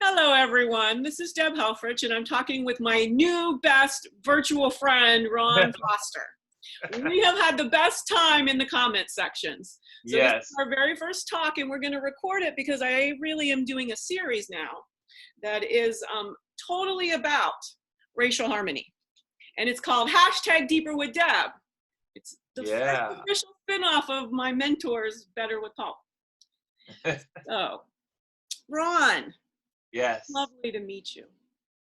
Hello, everyone. This is Deb Helfrich, and I'm talking with my new best virtual friend, Ron Foster. We have had the best time in the comment sections. So this is Yes. our very first talk, and we're going to record it because I really am doing a series now that is totally about racial harmony. And it's called Hashtag Deeper with Deb. It's the first Yeah. official spinoff of my mentor's Better with Paul. So, Ron, Yes. lovely to meet you.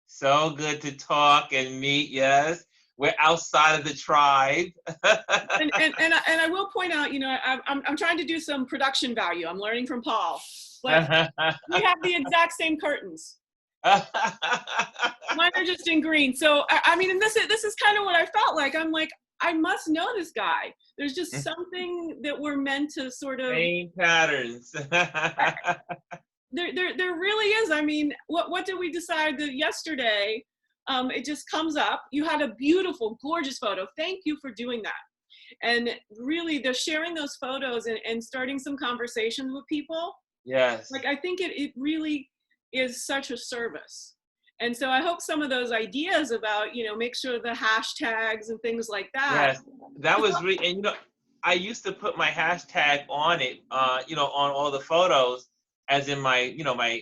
So good to talk and meet. Yes. We're outside of the tribe. And I will point out, you know, I'm trying to do some production value. I'm learning from Paul, but we have the exact same curtains. Mine are just in green. So I mean, and this is kind of what I felt like. I'm like, I must know this guy. There's just something that we're meant to sort of. Same patterns. There really is. I mean, what did we decide that yesterday? It just comes up. You had a beautiful, gorgeous photo. Thank you for doing that. And really, they're sharing those photos and starting some conversations with people. Yes. Like, I think it really is such a service. And so I hope some of those ideas about, you know, make sure the hashtags and things like that. Yes. That was really, and you know, I used to put my hashtag on it, you know, on all the photos, as in my, you know, my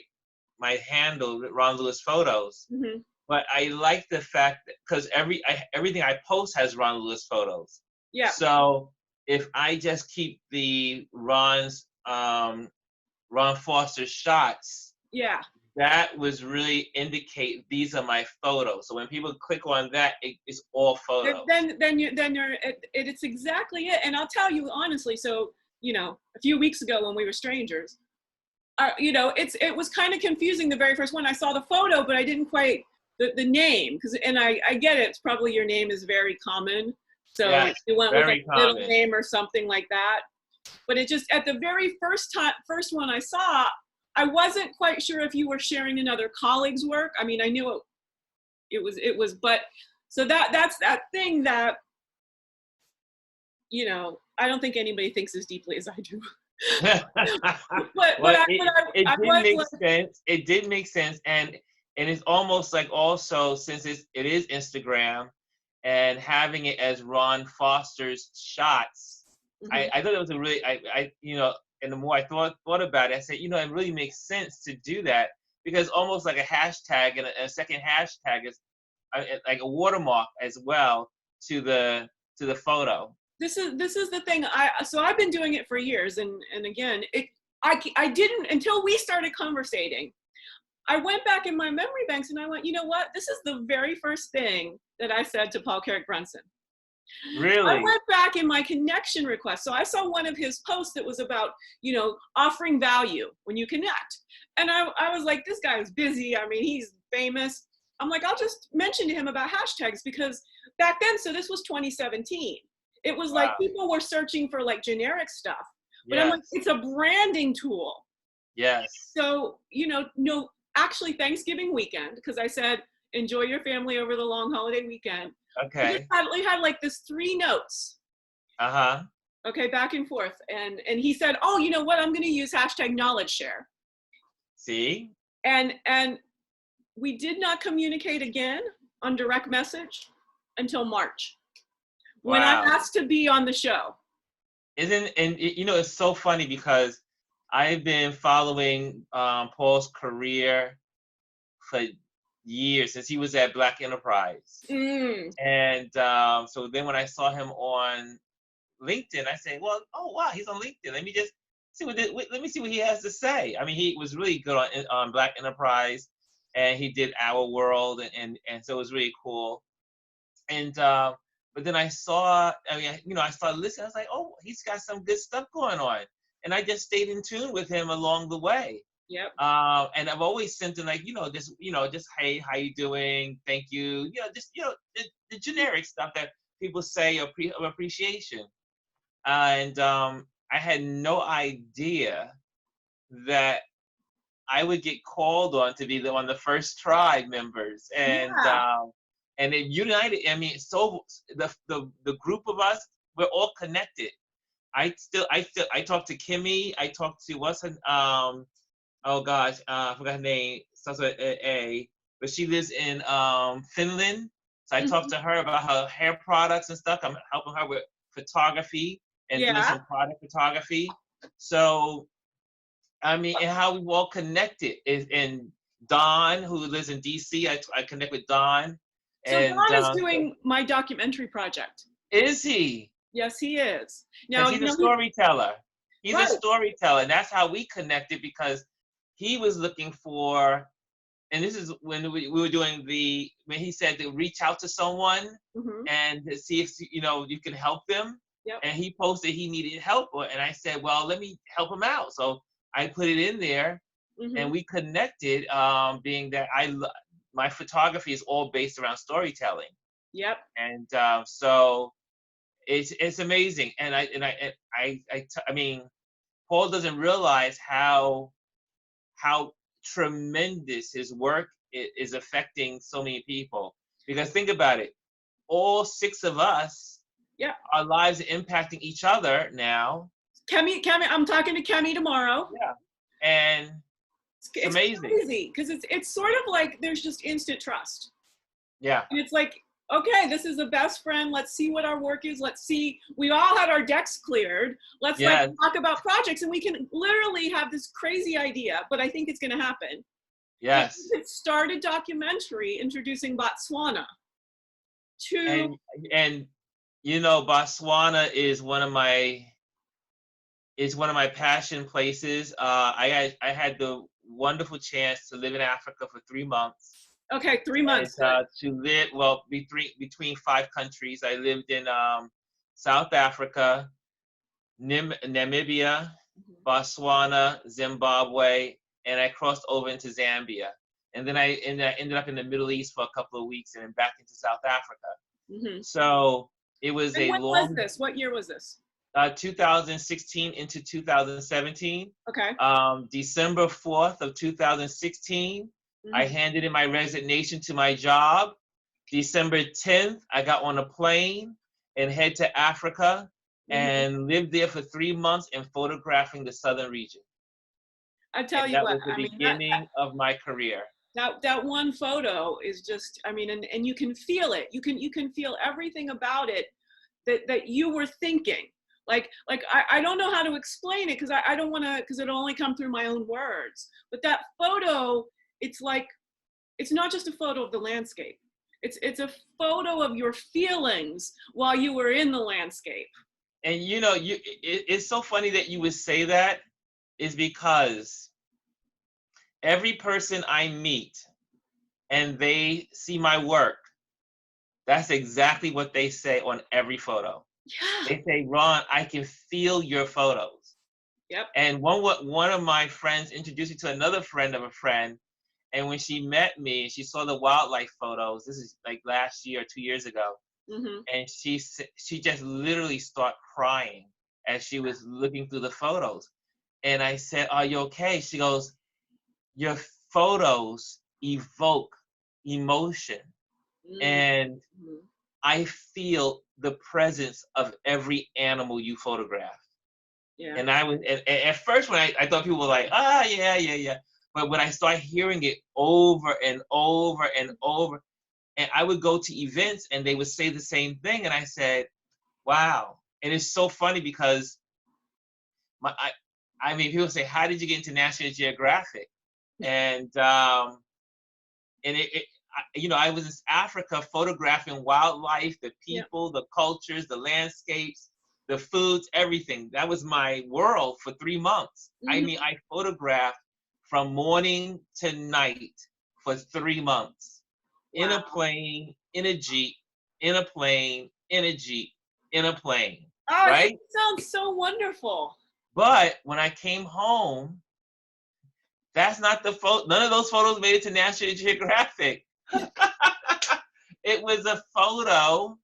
handle, Ron Lewis Photos. Mm-hmm. But I like the fact that because everything I post has Ron Lewis Photos. Yeah. So if I just keep the Ron Foster shots, Yeah. that was really indicate these are my photos. So when people click on that, it's all photos. Then you're it's exactly it. And I'll tell you honestly. So you know, a few weeks ago when we were strangers, you know, it was kind of confusing the very first one. I saw the photo, but I didn't quite the name and I get it. It's probably your name is very common, so yes, you went with a common. middle name or something like that. But it just at the very first one I saw, I wasn't quite sure if you were sharing another colleague's work. I mean, I knew it was, but so that's that thing that, you know, I don't think anybody thinks as deeply as I do. It did make sense, and it's almost like also since it is Instagram, and having it as Ron Foster's shots, mm-hmm. I thought it was a really I you know, and the more I thought about it, I said, you know, it really makes sense to do that because almost like a hashtag and a second hashtag is like a watermark as well to the photo. This is the thing. So I've been doing it for years, and again, I didn't until we started conversating. I went back in my memory banks and I went, you know what? This is the very first thing that I said to Paul Carrick Brunson. Really? I went back in my connection request. So I saw one of his posts that was about, you know, offering value when you connect. And I was like, this guy is busy. I mean, he's famous. I'm like, I'll just mention to him about hashtags because back then, so this was 2017. It was like people were searching for like generic stuff. But yes. I'm like, it's a branding tool. Yes. So, you know, no, actually Thanksgiving weekend, because I said, enjoy your family over the long holiday weekend. Okay. We had like this 3 notes. Uh-huh. Okay, back and forth. And he said, oh, you know what? I'm going to use hashtag knowledge share. See? And we did not communicate again on direct message until March. Wow. When I asked to be on the show. And you know, it's so funny because I've been following Paul's career for years since he was at Black Enterprise. Mm. And so then when I saw him on LinkedIn, I said, well, oh wow, he's on LinkedIn. Let me just see let me see what he has to say. I mean, he was really good on Black Enterprise, and he did Our World, and so it was really cool. And but then I saw, I mean, you know, I started listening. I was like, oh, he's got some good stuff going on. And I just stayed in tune with him along the way. Yep. And I've always sent him like, just hey, how you doing? Thank you. You know, just, you know, the generic stuff that people say of appreciation. And I had no idea that I would get called on to be one of the first tribe members. And and it united. I mean, so the group of us, we're all connected. I talked to Kimmy. I talked to oh gosh, I forgot her name. Starts with A, but she lives in Finland. So I talked Mhm. to her about her hair products and stuff. I'm helping her with photography and doing Yeah. some product photography. So I mean, and how we all connected is in Don, who lives in DC. I connect with Don, So and Don is so doing my documentary project. is he? Yes, he is. Because Now, he's a he storyteller. He's a right. storyteller, and that's how we connected because he was looking for, and this is when we were doing when he said to reach out to someone Hmm. and to see if you can help them, Yep. and he posted he needed help, and I said, well, let me help him out. So I put it in there, Hmm. and we connected. Being that my photography is all based around storytelling, Yep. and so it's amazing. And I mean, Paul doesn't realize how tremendous his work is affecting so many people. Because think about it, all six of us, Yep. our lives are impacting each other now. Kemi, I'm talking to Kemi tomorrow. Yeah, and it's It's amazing. crazy because it's sort of like there's just instant trust. Yeah. And it's like, okay, this is a best friend. Let's see what our work is. Let's see. We all had our decks cleared. Let's like Yes. talk about projects, and we can literally have this crazy idea, but I think it's going to happen. That we Yes. could start a documentary introducing Botswana to. And and Botswana is one of my passion places. I had the wonderful chance to live in Africa for 3 months Okay, 3 months. and Good. to live well between five countries. I lived in South Africa, Namibia, Botswana, Zimbabwe, and I crossed over into Zambia. And then I ended up in the Middle East for a couple of weeks and then back into South Africa. Hmm. So it was And a when was long this? What year was this? 2016 into 2017. Okay. December 4th of 2016, I Hmm. handed in my resignation to my job. December 10th, I got on a plane and head to Africa Hmm. and lived there for 3 months and photographing the southern region. I tell And you that what, was the I mean that beginning of my career. that one photo is just, I mean, and you can feel it. You can feel everything about it that you were thinking. Like I don't know how to explain it because I don't want to, because it'll only come through my own words. But that photo, it's like, it's not just a photo of the landscape. It's a photo of your feelings while you were in the landscape. And it's so funny that you would say that is because every person I meet and they see my work, that's exactly what they say on every photo. Yeah. They say, Ron, I can feel your photos. Yep. And one of my friends introduced me to another friend of a friend. And when she met me, she saw the wildlife photos. This is like last year or 2 years ago. Hmm. And she just literally started crying as she was looking through the photos. And I said, are you okay? She goes, your photos evoke emotion. And Hmm. I feel the presence of every animal you photograph. Yeah. And at first when I thought people were like, yeah, yeah, yeah. But when I started hearing it over and over and over, and I would go to events and they would say the same thing, and I said, wow. And it's so funny because my I mean, people say, how did you get into National Geographic? And I was in Africa photographing wildlife, the Yeah. people, the cultures, the landscapes, the foods, everything. That was my world for 3 months. I mean, Hmm. I photographed from morning to night for 3 months in a Wow. plane, in a Jeep, in a plane, in a Jeep, in a plane, Oh, it right? sounds so wonderful. But when I came home, that's not the photo. None of those photos made it to National Geographic. It was a photo.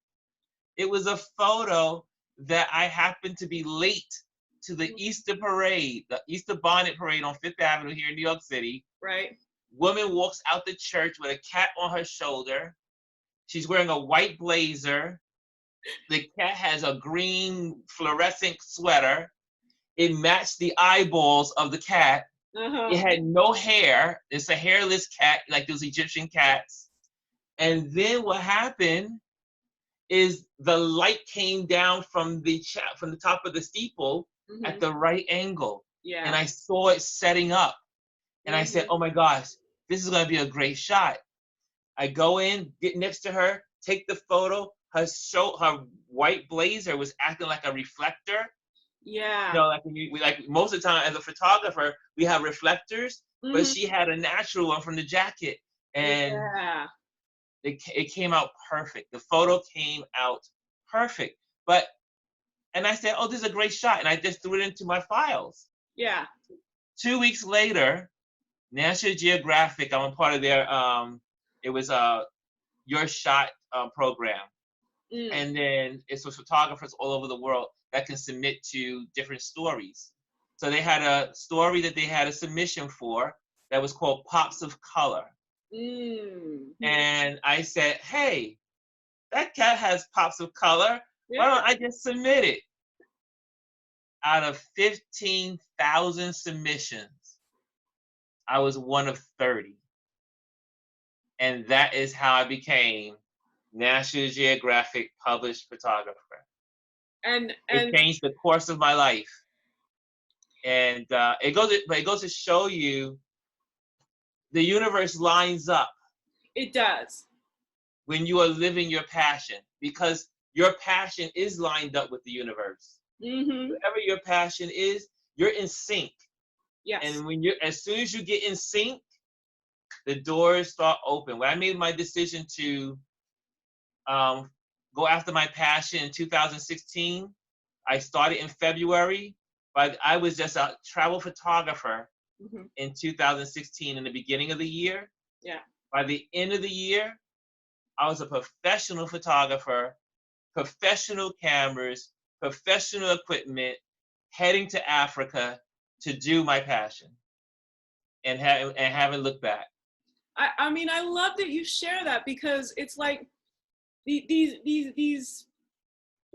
It was a photo that I happened to be late to the Easter parade, the Easter bonnet parade on Fifth Avenue here in New York City. Right. Woman walks out the church with a cat on her shoulder. She's wearing a white blazer. The cat has a green fluorescent sweater. It matched the eyeballs of the cat. It Uh-huh. had no hair. It's a hairless cat, like those Egyptian cats. And then what happened is the light came down from from the top of the steeple at Mhm. the right angle, and Yeah. I saw it setting up, and I said, Mhm. "Oh my gosh, this is gonna be a great shot." I go in, get next to her, take the photo. Her white blazer was acting like a reflector. Yeah. Like when we like most of the time as a photographer, we have reflectors, but Mhm. she had a natural one from the jacket, and Yeah. it came out perfect. The photo came out perfect. But and I said, "Oh, this is a great shot," and I just threw it into my files. Yeah. 2 weeks later, National Geographic, I'm a part of their it was Your Shot program, Mm. and then it's for photographers all over the world that can submit to different stories. So they had a story that they had a submission for that was called Pops of Color, Mm. and I said, "Hey, that cat has pops of color. Why Yeah. don't I just submit it?" Out of 15,000 submissions, I was one of 30. And that is how I became National Geographic published photographer. It And changed the course of my life. And but it goes to show you the universe lines up it does. when you are living your passion because your passion is lined up with the universe. Mhm. Whatever your passion is, you're in sync. Yes. And as soon as you get in sync, the doors start open. When I made my decision to um, go after my passion in 2016, I started in February, but I was just a travel photographer Mhm. in 2016 in the beginning of the year. Yeah. By the end of the year, I was a professional photographer, professional cameras, professional equipment, heading to Africa to do my passion and haven't looked back. I mean, I love that you share that because it's like these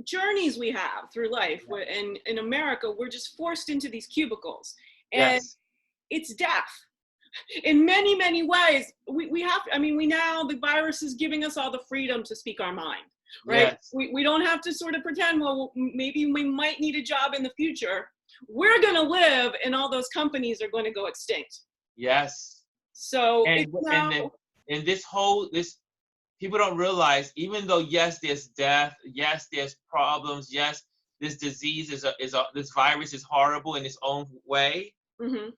journeys we have through life and in America we're just forced into these cubicles, and Yes, it's death in many ways. We have to, I mean, we now, the virus is giving us all the freedom to speak our mind, right? yes, We don't have to sort of pretend, well, maybe we might need a job in the future. We're going to live and all those companies are going to go extinct. yes. So And it's and now. then and this people don't realize, even though yes, there's death, yes, there's problems, yes, this disease this virus is horrible in its own way, Mhm.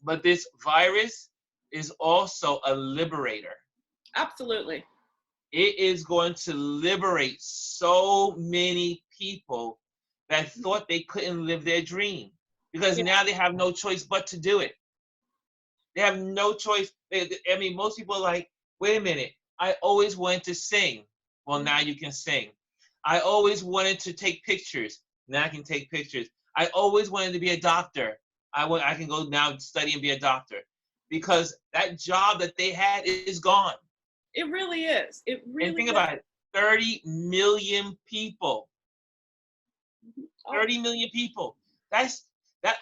but this virus is also a liberator. Absolutely. It is going to liberate so many people that thought they couldn't live their dream because Yeah. now they have no choice but to do it. They have no choice. I mean, most people are like, wait a minute, I always wanted to sing. Well, now you can sing. I always wanted to take pictures. Now I can take pictures. I always wanted to be a doctor. I can go now study and be a doctor because that job that they had is gone. It really is. It And really think is. about it, 30 million people. Oh, 30 million people. That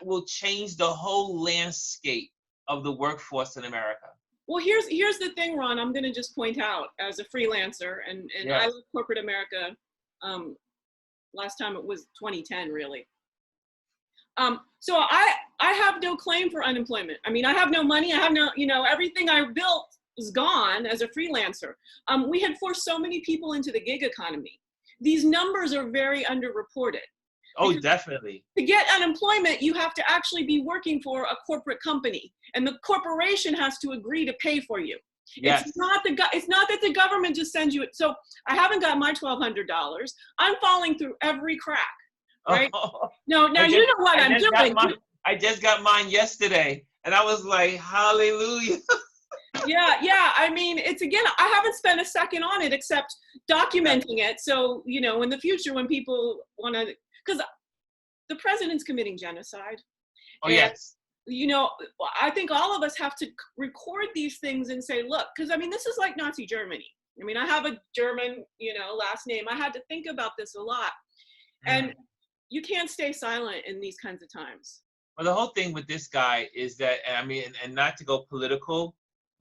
will change the whole landscape of the workforce in America. well, here's the thing, Ron. I'm going to just point out, as a freelancer, and I Yes. left corporate America. Um, Last time it was 2010, really. So I have no claim for unemployment. I mean, I have no money. I have no, everything I built is gone as a freelancer. We had forced so many people into the gig economy. These numbers are very underreported Oh, because definitely. to get unemployment, you have to actually be working for a corporate company, and the corporation has to agree to pay for you. It's Yes. not it's not that the government just sends you it. So I haven't got my $1,200. I'm falling through every crack, right? Oh, No, now I you just know what I I'm just got doing. mine. I just got mine yesterday, and I was like, hallelujah. Yeah. I mean, it's, again, I haven't spent a second on it except documenting it. So, in the future when people want to, because the president's committing genocide. Oh And, yes. I think all of us have to record these things and say, look, because I mean, this is like Nazi Germany. I mean, I have a German, last name. I had to think about this a lot. And Mm. you can't stay silent in these kinds of times. Well, the whole thing with this guy is that, and I mean, and not to go political,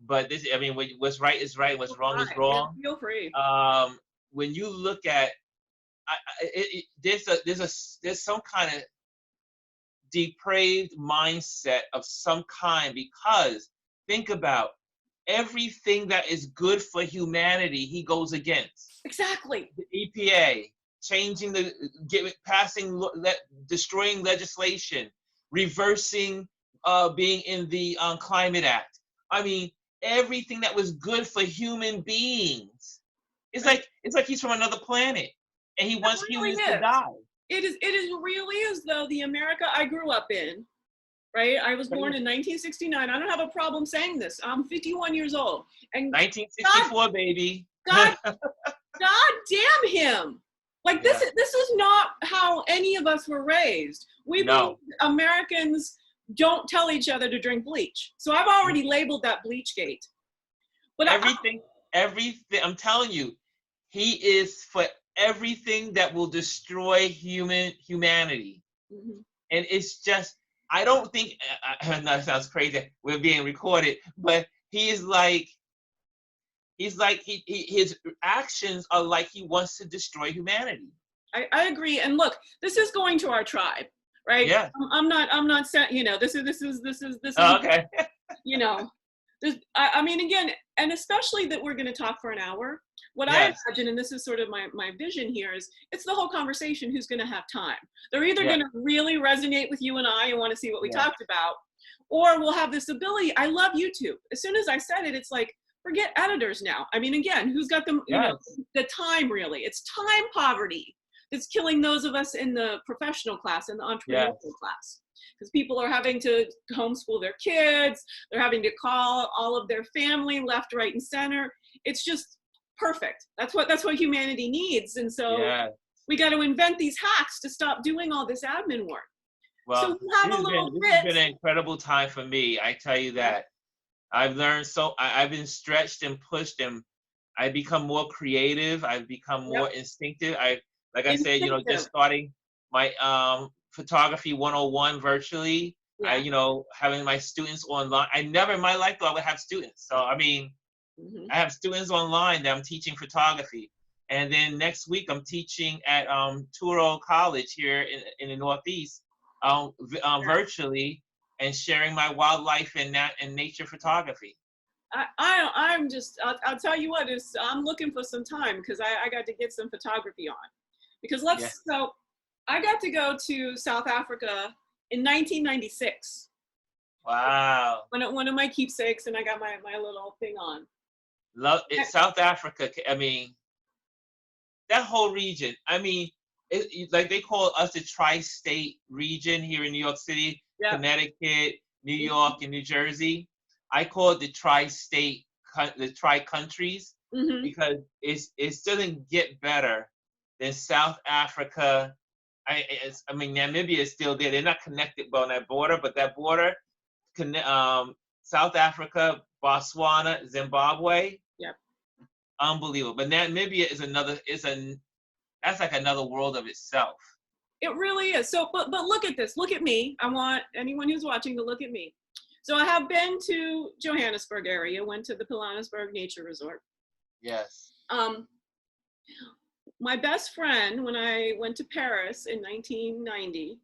but this, I mean, what's right is right, what's wrong is Hi. Yeah, wrong. feel free. When you look at, there's some kind of depraved mindset of some kind, because think about everything that is good for humanity, he goes against. Exactly. The EPA, changing destroying legislation, reversing, being in the Climate Act. I mean, everything that was good for human beings. Right. It's like he's from another planet, and he It wants really humans to is. die. It is really as though the America I grew up in, right? I was But born yeah, in 1969. I don't have a problem saying this. I'm 51 years old. And God, 1964, baby. God, God damn him. Like Yeah. this is not how any of us were raised. We believe No. Americans don't tell each other to drink bleach. So I've already labeled that bleach gate. But Everything, everything. I'm telling you, he is for everything that will destroy humanity. Mhm. And it's just, I don't think, I know it sounds crazy, we're being recorded, but he's like his actions are like he wants to destroy humanity. I agree. And look, this is going to our tribe, right? Yeah. I'm not saying, you know, this is, Oh, okay. you know, this, I mean, again, and especially that we're going to talk for an hour. What I Yes. imagine, and this is sort of my vision here, is it's the whole conversation who's going to have time. They're either Yeah. going to really resonate with you and I and want to see what we Yeah. talked about, or we'll have this ability. I love YouTube. As soon as I said it, it's like, forget editors now. I mean, again, who's got the, you know, Yes. the time really? It's time poverty that's killing those of us in the professional class and the Yes. entrepreneurial class. Because people are having to homeschool their kids, they're having to call all of their family left, right, and center. It's just perfect. That's what humanity needs. And so Yeah. we got to invent these hacks to stop doing all this admin work. So Well, we'll have a little this has bit. been an incredible time for me. I tell you that. I've learned I've been stretched and pushed, and I've become more creative. I've become Yep. more instinctive. Like I said, just Instinctive. starting my photography 101 virtually. Yeah. Having my students online. I never in my life thought I would have students. So I mean, Hmm. I have students online that I'm teaching photography. And then next week I'm teaching at Touro College here in the Northeast, Yeah. virtually, and sharing my wildlife and nature photography. I'm just, I'll tell you what, is I'm looking for some time because I got to get some photography on. Because Yeah. so I got to go to South Africa in 1996. Wow. One of my keepsakes, and I got my little thing on. Love it. South Africa. I mean, that whole region. I mean, like they call us the tri-state region here in New York City, Yeah. Connecticut, New York, and New Jersey. I call it the tri-state, the tri-countries, Mm-hmm. because it doesn't get better than South Africa. I mean, Namibia is still there. They're not connected on that border, but that border, South Africa, Botswana, Zimbabwe, Yep. unbelievable. But Namibia that's like another world of itself. It really is. So, but look at this. Look at me. I want anyone who's watching to look at me. So I have been to Johannesburg area. Went to the Pilanesberg Nature Resort. Yes. My best friend when I went to Paris in 1990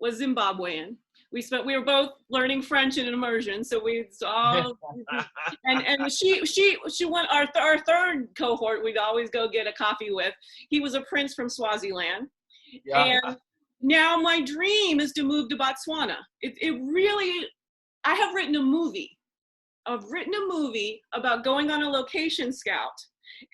was Zimbabwean. We were both learning French in an immersion, so we all and she went our third cohort. We'd always go get a coffee with. He was a prince from Swaziland, Yeah. and now my dream is to move to Botswana. It really, I have written a movie. I've written a movie about going on a location scout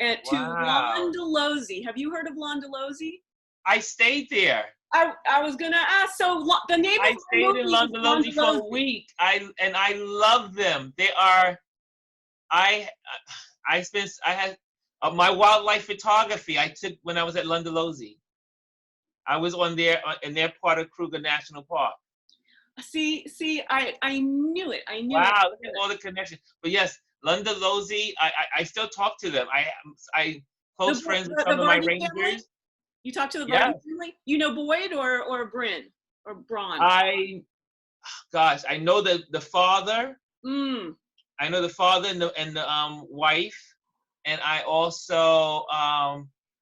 to Wow. Londolozi. Have you heard of Londolozi? I stayed there. I was gonna ask. So the name I of the stayed movie in is Londolozi for a week. I love them. They are. I had my wildlife photography I took when I was at Londolozi. I was in their part of Kruger National Park. See, I knew it. I knew it. Wow, look at all the connections. But yes, Londolozi, I still talk to them. I close friends with some of my Vardy family? rangers. You talked to the Yeah. Vardy family? You know Boyd or Bryn? or bronze? I know the father. Mm. I know the father and the wife, and I also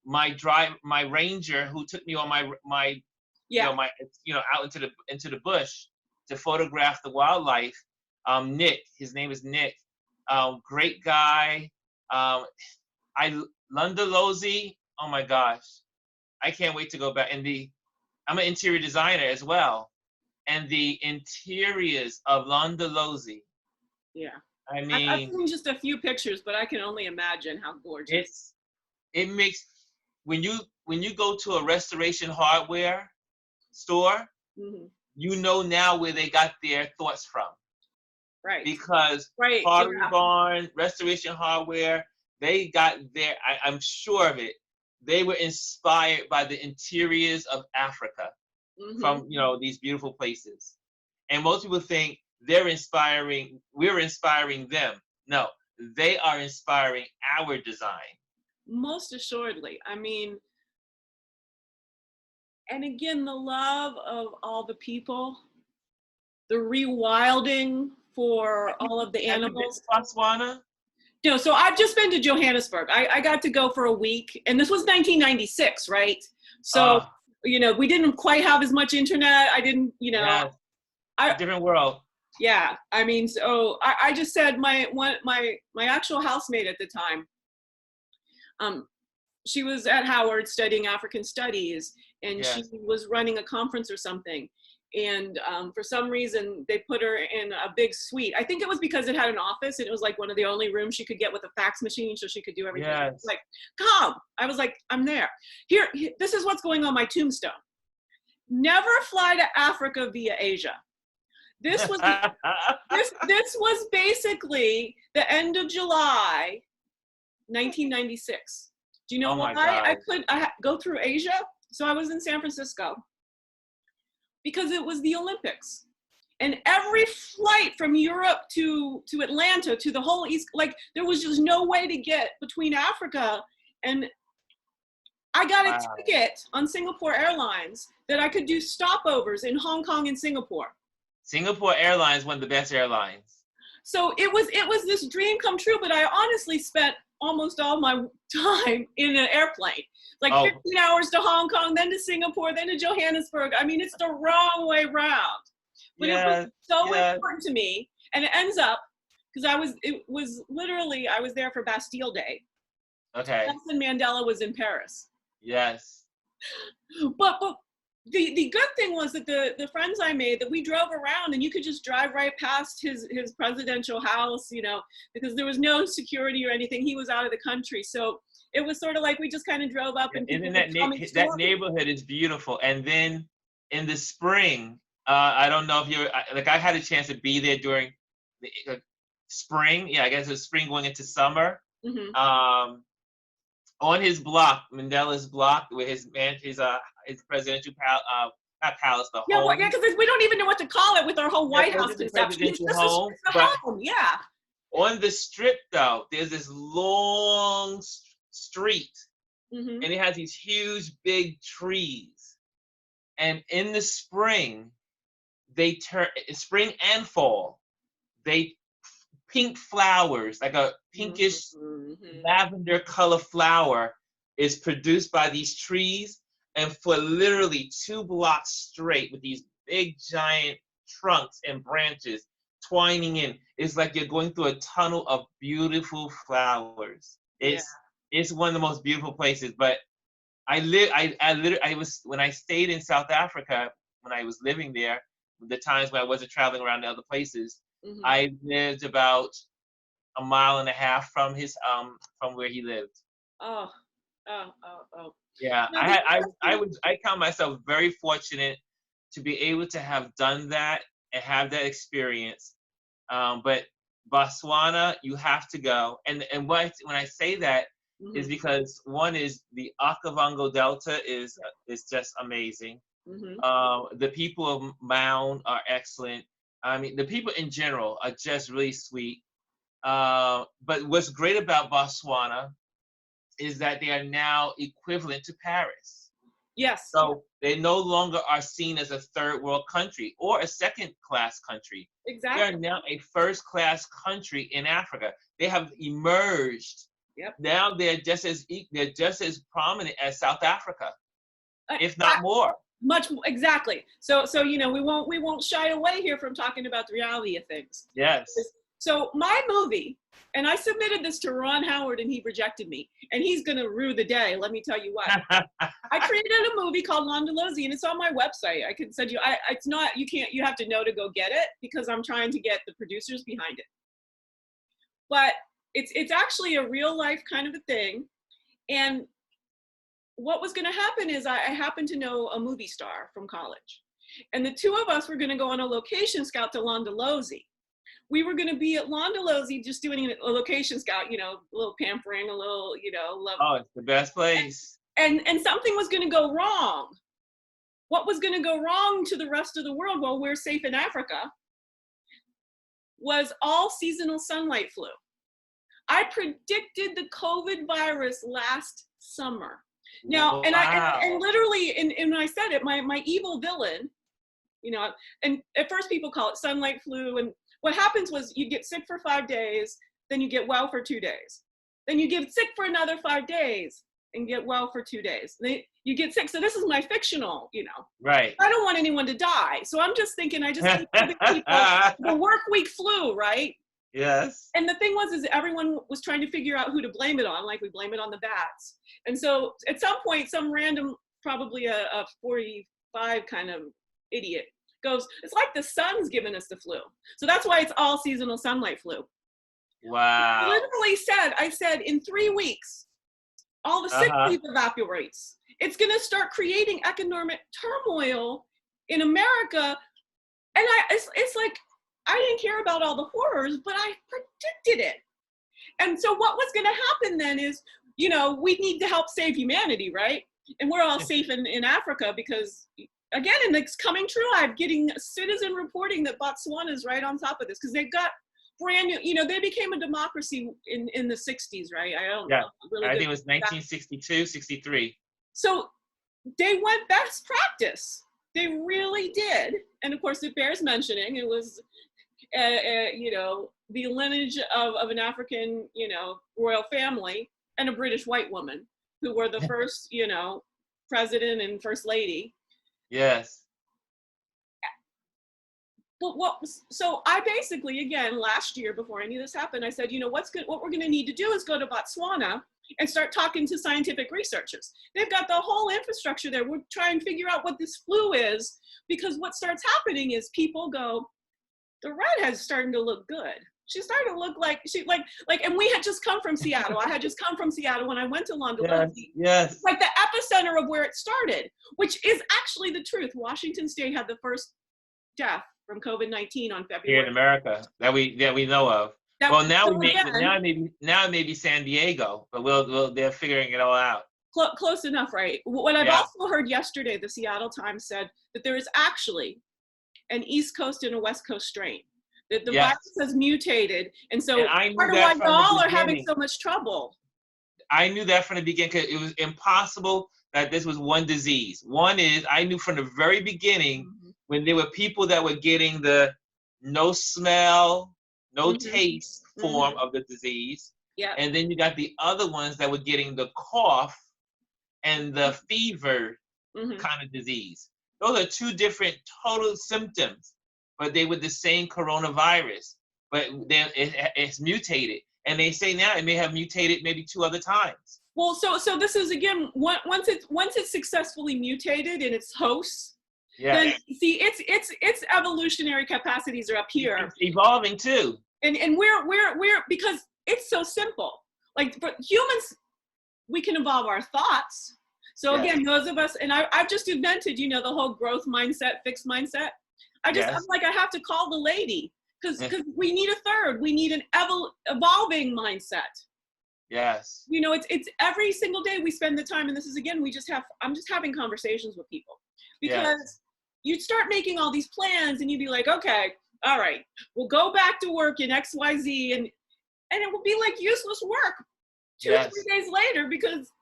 my ranger who took me on my Yeah. out into the bush to photograph the wildlife. Nick, his name is Nick. Great guy. Londolozi. Oh my gosh, I can't wait to go back. I'm an interior designer as well, and the interiors of Londolozi. Yeah. I I've mean, seen just a few pictures, but I can only imagine how gorgeous. it makes when you go to a restoration hardware store, Hmm. you know now where they got their thoughts from, Right. because Right. Pottery Yeah. Barn, Restoration Hardware, they got their. I'm sure of it. They were inspired by the interiors of Africa Hmm. from these beautiful places, and most people think we're inspiring them. No, they are inspiring our design. Most assuredly. I mean, and again, the love of all the people, the rewilding for all of the Have you been to animals. Botswana? No, so I've just been to Johannesburg. I got to go for a week, and this was 1996, right? So, Oh, we didn't quite have as much internet. I didn't, yes, I, different world. yeah. I mean, so I just said my actual housemate at the time, um, she was at Howard studying African studies, and she Yes, was running a conference or something. And for some reason, they put her in a big suite. I think it was because it had an office, and it was like one of the only rooms she could get with a fax machine, so she could do everything. yes. Like, come! I was like, I'm there. Here, this is what's going on my tombstone. Never fly to Africa via Asia. This was this was basically the end of July, 1996. Do you know Oh why my God. I go through Asia? So I was in San Francisco because it was the Olympics. And every flight from Europe to Atlanta to the whole East, like there was just no way to get between Africa. And I got a Wow. ticket on Singapore Airlines that I could do stopovers in Hong Kong and Singapore. Singapore Airlines, one of the best airlines. So it was this dream come true, but I honestly spent almost all my time in an airplane. Like Oh, 15 hours to Hong Kong, then to Singapore, then to Johannesburg. I mean, it's the wrong way round. But it was yes, so yes. important to me. And it ends up, because it was literally, I was there for Bastille Day. Okay. Nelson Mandela was in Paris. Yes. But the good thing was that the friends I made, that we drove around and you could just drive right past his presidential house, because there was no security or anything. He was out of the country. So it was sort of like we just kind of drove up and people Isn't would come and that tour me. neighborhood is beautiful? And then in the spring, I don't know if I had a chance to be there during the spring. Yeah, I guess it was spring going into summer. Mm-hmm. On his block, Mandela's block, where his presidential not palace, the Yeah, home. yeah, because we don't even know what to call it with our whole White House The conception. It's presidential just home, a but home, yeah. on the strip though, there's this long street, Mm-hmm. and it has these huge, big trees. And in the spring, spring and fall, they pink flowers, like a pinkish Mm-hmm. lavender color flower is produced by these trees, and for literally 2 blocks straight with these big giant trunks and branches twining in, it's like you're going through a tunnel of beautiful flowers. Yeah. It's one of the most beautiful places. But I was, when I stayed in South Africa, when I was living there, the times when I wasn't traveling around to other places, Mm-hmm. I lived about a mile and a half from from where he lived. Oh. Yeah, Now, the I count myself very fortunate to be able to have done that and have that experience. But Botswana, you have to go. And when I say that is Mm-hmm. because one is the Okavango Delta is just amazing. Mm-hmm. The people of Mound are excellent. I mean, the people in general are just really sweet. But what's great about Botswana is that they are now equivalent to Paris. Yes. So they no longer are seen as a third world country or a second class country. They Exactly. are now a first class country in Africa. They have emerged. Yep. Now they're just as prominent as South Africa, if Uh, not more. Much exactly. So you know, we won't shy away here from talking about the reality of things. Yes. So my movie, and I submitted this to Ron Howard and he rejected me, and he's gonna rue the day, let me tell you what. I created a movie called Londolozi, and it's on my website. I can send you, it's not, you have to know to go get it, because I'm trying to get the producers behind it. But it's actually a real life kind of a thing. And what was going to happen is I happened to know a movie star from college, and the two of us were going to go on a location scout to Londolozi. We were going to be at Londolozi just doing a location scout, you know, a little pampering, a little, you know, love. Oh, it's the best place. And something was going to go wrong. What was going to go wrong to the rest of the world while we're safe in Africa was all seasonal sunlight flu. I predicted the COVID virus last summer. Now, Wow. and literally, and when I said it, my evil villain, you know, and at first people call it sunlight flu. And what happens was you get sick for 5 days, then you get well for 2 days. Then you get sick for another 5 days and get well for 2 days. Then you get sick. So this is my fictional, you know. Right. I don't want anyone to die. So I'm just thinking, I just keep giving people the work week flu, right? Yes. And the thing was, is everyone was trying to figure out who to blame it on. Like, we blame it on the bats. And so at some point, some random, probably a 45 kind of idiot goes, it's like the sun's giving us the flu. So that's why it's all seasonal sunlight flu. Wow. I literally I said, in 3 weeks, all the sick leave evaporates. It's going to start creating economic turmoil in America. And it's like, I didn't care about all the horrors, but I predicted it. And so what was going to happen then is, you know, we need to help save humanity, right? And we're all safe in Africa because, again, and it's coming true. I'm getting citizen reporting that Botswana is right on top of this because they've got brand new, you know, they became a democracy in the 60s, right? I don't know. Really, I think it was 1962, 63. So they went best practice. They really did. And of course, it bears mentioning, it was, you know, the lineage of an African, you know, royal family and a British white woman who were the first, you know, president and first lady. Yes. But so I basically, again, last year before any of this happened, I said, you know, what we're going to need to do is go to Botswana and start talking to scientific researchers. They've got the whole infrastructure there. We're trying to figure out what this flu is, because what starts happening is people go, the redhead's starting to look good. She's starting to look like and we had just come from Seattle. I had just come from Seattle when I went to Londolozi. Yes. It's like the epicenter of where it started, which is actually the truth. Washington State had the first death from COVID-19 on February. Here in America that we know of. Well, now it may be San Diego, but they're figuring it all out. Close enough, right? What I've also heard yesterday, the Seattle Times said that there is actually an East Coast and a West Coast strain. That the virus has mutated, and so part of why y'all are having so much trouble. I knew that from the beginning because it was impossible that this was one disease. One is, I knew from the very beginning when there were people that were getting the no smell, no taste form of the disease. Yeah. And then you got the other ones that were getting the cough and the fever kind of disease. Those are two different total symptoms, but they were the same coronavirus, but then it's mutated. And they say now it may have mutated maybe 2 other times. Well, so this is, again, once it's successfully mutated in its hosts, then see its evolutionary capacities are up here. It's evolving too. And we're because it's so simple. Like, for humans, we can evolve our thoughts. So again, those of us, and I've just invented, you know, the whole growth mindset, fixed mindset. I'm like, I have to call the lady because we need a third. We need an evolving mindset. Yes. You know, it's every single day we spend the time, and this is, again, I'm just having conversations with people because you'd start making all these plans and you'd be like, okay, all right, we'll go back to work in XYZ, and it will be like useless work 2 or 3 days later because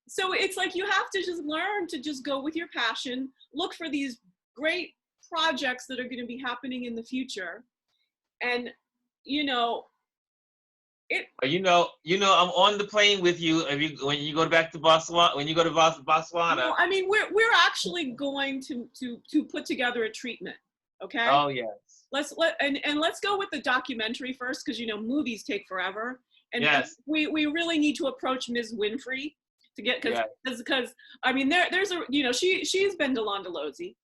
So it's like you have to just learn to just go with your passion, look for these great projects that are going to be happening in the future. And, you know, it, But I'm on the plane with you. When you go back to Botswana, when you go to Botswana. no, I mean, we're actually going to put together a treatment. Okay. Oh yes. Let's go with the documentary first, because movies take forever, and Yes. we really need to approach Ms. Winfrey to get, because I mean there's a she's been to Londolozi,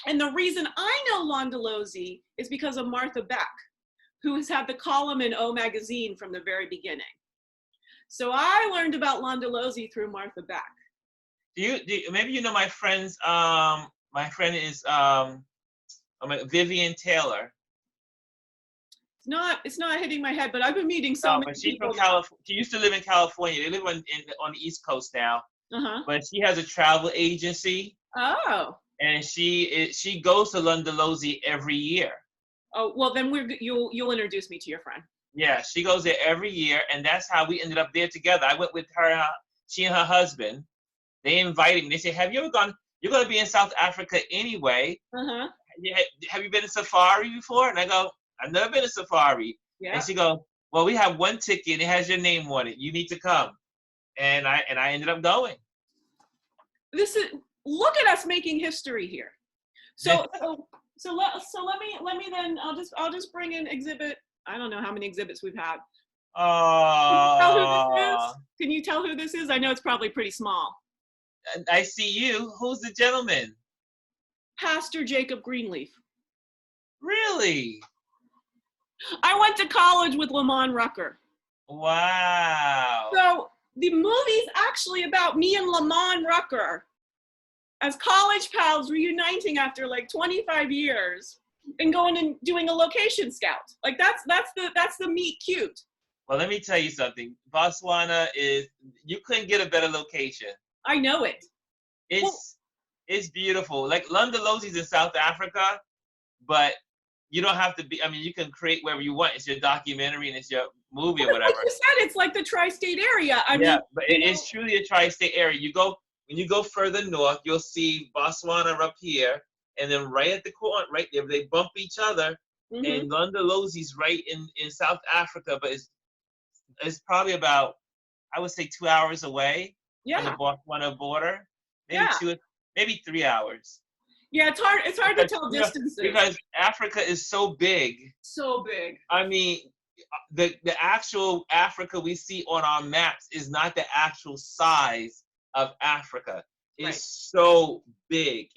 and the reason I know Londolozi is because of Martha Beck, who has had the column in O Magazine from the very beginning. So I learned about Londolozi through Martha Beck. Maybe my friends? My friend is Vivian Taylor. It's not hitting my head, but I've been meeting so many but she's people. From California. She used to live in California. They live on the East Coast now. But she has a travel agency. Oh. And she goes to Londolozi every year. Oh, well then you'll introduce me to your friend. Yeah, she goes there every year, and that's how we ended up there together. I went with her, she and her husband. They invited me. They said, "Have you ever gone? You're going to be in South Africa anyway. Have you been to safari before?" And I go, "I've never been to safari." Yeah. And she goes, "Well, we have one ticket. It has your name on it. You need to come." And I ended up going. Look at us making history here. So let me then I'll just bring in exhibit. I don't know how many exhibits we've had. Can you tell who this is? I know it's probably pretty small. I see you. Who's the gentleman? Pastor Jacob Greenleaf. Really? I went to college with Lamont Rucker. Wow. So the movie's actually about me and Lamont Rucker as college pals reuniting after like 25 years and going and doing a location scout. Like that's the meet cute. Well, let me tell you something. Botswana you couldn't get a better location. I know it. It's beautiful. Like Londolozi's in South Africa, but you don't have to be. I mean, you can create wherever you want. It's your documentary and it's your movie or whatever. Like you said, it's like the tri-state area. I mean, but it's truly a tri-state area. When you go further north, you'll see Botswana up here, and then right at the corner, right there, they bump each other. And Londolozi's right in South Africa, but it's probably about, I would say, 2 hours away from the Botswana border. Maybe 3 hours. Yeah, it's hard to tell distances. Because Africa is so big. So big. I mean, the actual Africa we see on our maps is not the actual size of Africa. It's so big.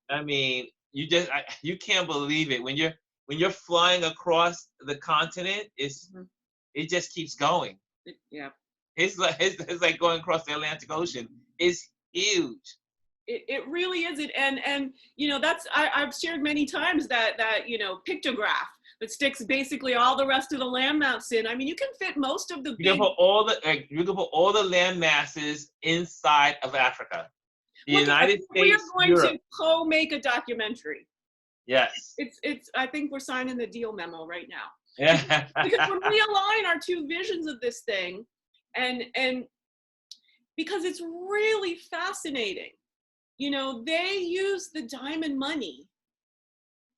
I mean, you can't believe it when you're flying across the continent. It just keeps going. It's like going across the Atlantic Ocean. It's huge. It really is. And that's I've shared many times that pictograph that sticks basically all the rest of the land mass in. I mean, you can fit most of the you can put all the land masses inside of Africa. The United States. We're going to co-make a documentary. Yes. It's I think we're signing the deal memo right now. Yeah. Because when we align our two visions of this thing, and because it's really fascinating, they use the diamond money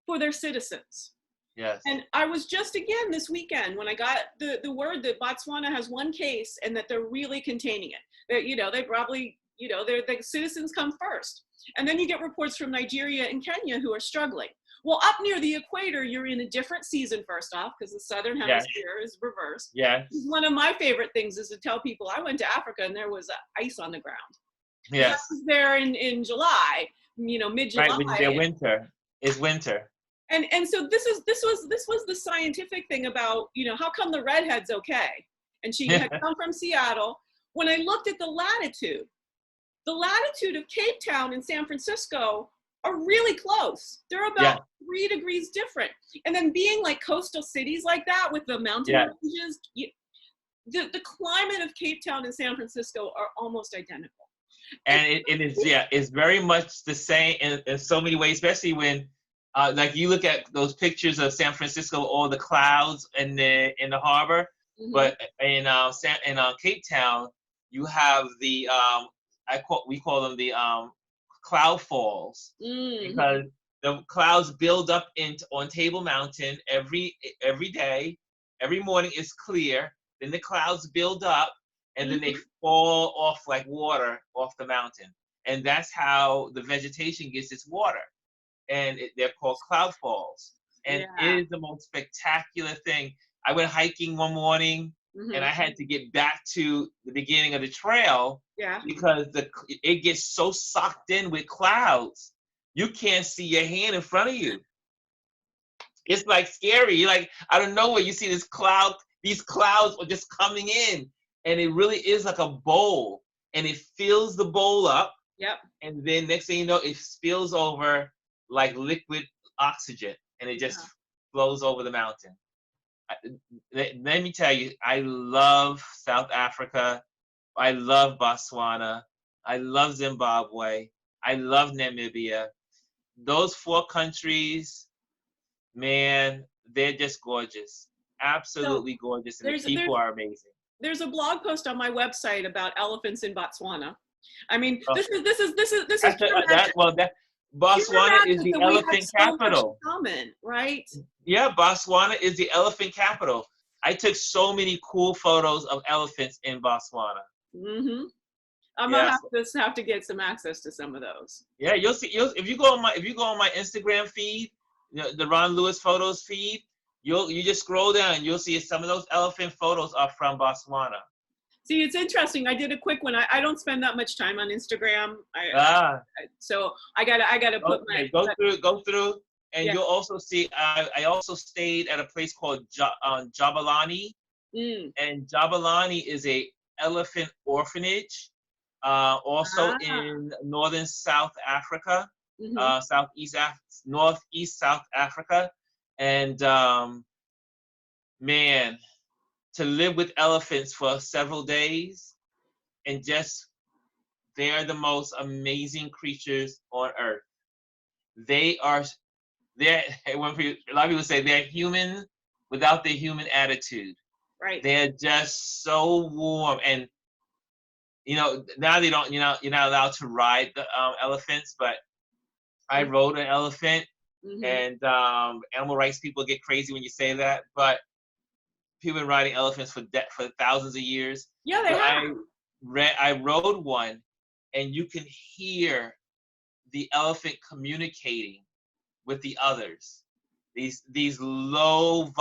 for their citizens. Yes. And I was just again this weekend when I got the word that Botswana has one case and that they're really containing it. That they probably the citizens come first, and then you get reports from Nigeria and Kenya who are struggling. Well, up near the equator, you're in a different season, first off, because the southern hemisphere is reversed. Yes. One of my favorite things is to tell people I went to Africa and there was ice on the ground. Yes. I was there in July, mid-July. Right, when they're winter. It's winter. And so this was the scientific thing about, how come the redhead's okay? And she had come from Seattle. When I looked at the latitude of Cape Town and San Francisco are really close. They're about 3 degrees different. And then being like coastal cities like that with the mountain ranges, the climate of Cape Town and San Francisco are almost identical. And it is, it's very much the same in so many ways, especially when, like you look at those pictures of San Francisco, all the clouds in the harbor, but in Cape Town, you have the we call them the cloud falls, Mm-hmm. because the clouds build up on Table Mountain every day. Every morning is clear, then the clouds build up, and then they Mm-hmm. fall off like water off the mountain, and that's how the vegetation gets its water, and they're called cloud falls, and it Yeah. is the most spectacular thing. I went hiking one morning, and Mm-hmm. I had to get back to the beginning of the trail Yeah. because it gets so socked in with clouds, you can't see your hand in front of you. It's like scary. You're like, out of nowhere, you see these clouds are just coming in, and it really is like a bowl, and it fills the bowl up, Yep. and then next thing you know, it spills over like liquid oxygen, and it just Yeah. flows over the mountain. Let me tell you, I love South Africa. I love Botswana. I love Zimbabwe. I love Namibia. Those four countries, man, they're just gorgeous. So Absolutely gorgeous. And the there's people there's are amazing. there's a blog post on my website about elephants in Botswana. I mean, Oh, this is that's pure magic. that Pure Botswana is magic the that we have elephant so much in capital. common, right? Yeah, Botswana is the elephant capital. I took so many cool photos of elephants in Botswana. Mm-hmm. I'm gonna Yes. have to get some access to some of those. Yeah, you'll see. If you go on my Instagram feed, the Ron Lewis photos feed, you just scroll down and you'll see some of those elephant photos are from Botswana. See, it's interesting. I did a quick one. I don't spend that much time on Instagram. Ah, So I gotta put my okay. Go through, and yeah. you'll also see. I also stayed at a place called Jabalani, Mm. and Jabalani is a elephant orphanage, also Ah. in northern South Africa, Mm-hmm. northeast South Africa, and man, to live with elephants for several days, and just they're the most amazing creatures on earth. They are they're when a lot of people say they're human without their human attitude. Right. They're just so warm, and now they don't you're not allowed to ride the elephants, but I Mm-hmm. rode an elephant, Mm-hmm. and animal rights people get crazy when you say that, but people have been riding elephants for thousands of years. Yeah, they So have. I rode one, and you can hear the elephant communicating with the others. These low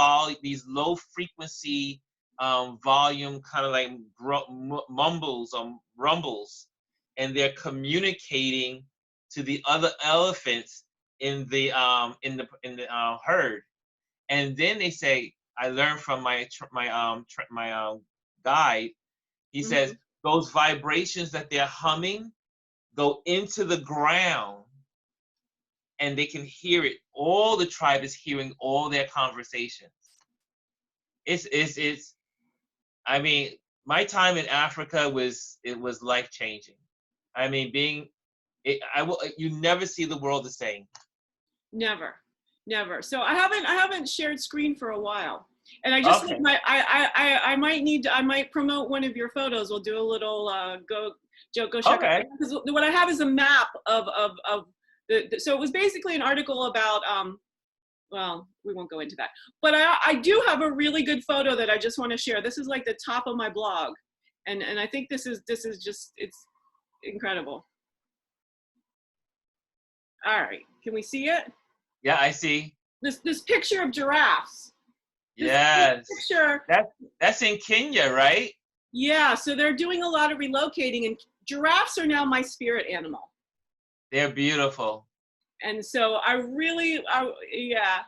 frequency volume kind of like mumbles or rumbles, and they're communicating to the other elephants in the herd. And then they say, I learned from my guide. He Mm-hmm. says those vibrations that they're humming go into the ground, and they can hear it. All the tribe is hearing all their conversations. It's. I mean, my time in Africa was life changing. I mean, you never see the world the same. Never, never. So I haven't shared screen for a while, and I just Okay. think I might promote one of your photos. We'll do a little go check Okay. out, because what I have is a map of so it was basically an article about well, we won't go into that, but I do have a really good photo that I just want to share. This is like the top of my blog, and I think this is just, it's incredible. All right, can we see it? Yeah, I see. This picture of giraffes. This Yes. picture, That's in Kenya, right? yeah. So they're doing a lot of relocating, and giraffes are now my spirit animal. They're beautiful. And so yeah,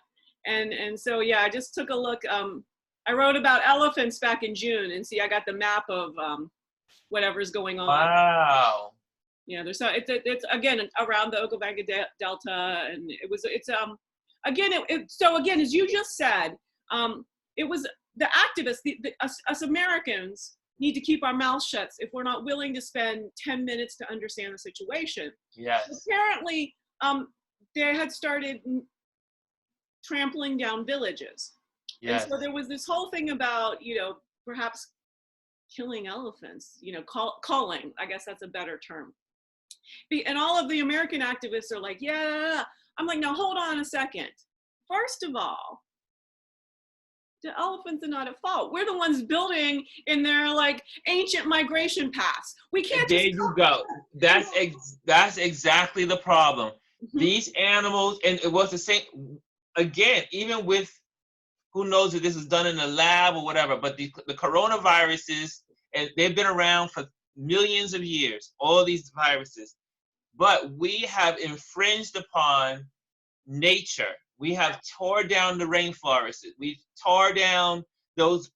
and so yeah, I just took a look. I wrote about elephants back in June, and see, I got the map of whatever's going on. Wow. Yeah, there's it's again around the Okavango Delta, and so again, as you just said, it was the activists, us Americans need to keep our mouths shut if we're not willing to spend 10 minutes to understand the situation. Yes. Apparently, they had started trampling down villages. Yes. And so there was this whole thing about, perhaps killing elephants, culling, I guess that's a better term. And all of the American activists are like, yeah. I'm like, now hold on a second. First of all, the elephants are not at fault. We're the ones building in their like ancient migration paths. We can't. There you go. That's exactly the problem. Mm-hmm. These animals, and it was the same again, even with who knows if this is done in a lab or whatever, but the coronaviruses, and they've been around for millions of years, all these viruses, but we have infringed upon nature. We have tore down the rainforests. We've tore down those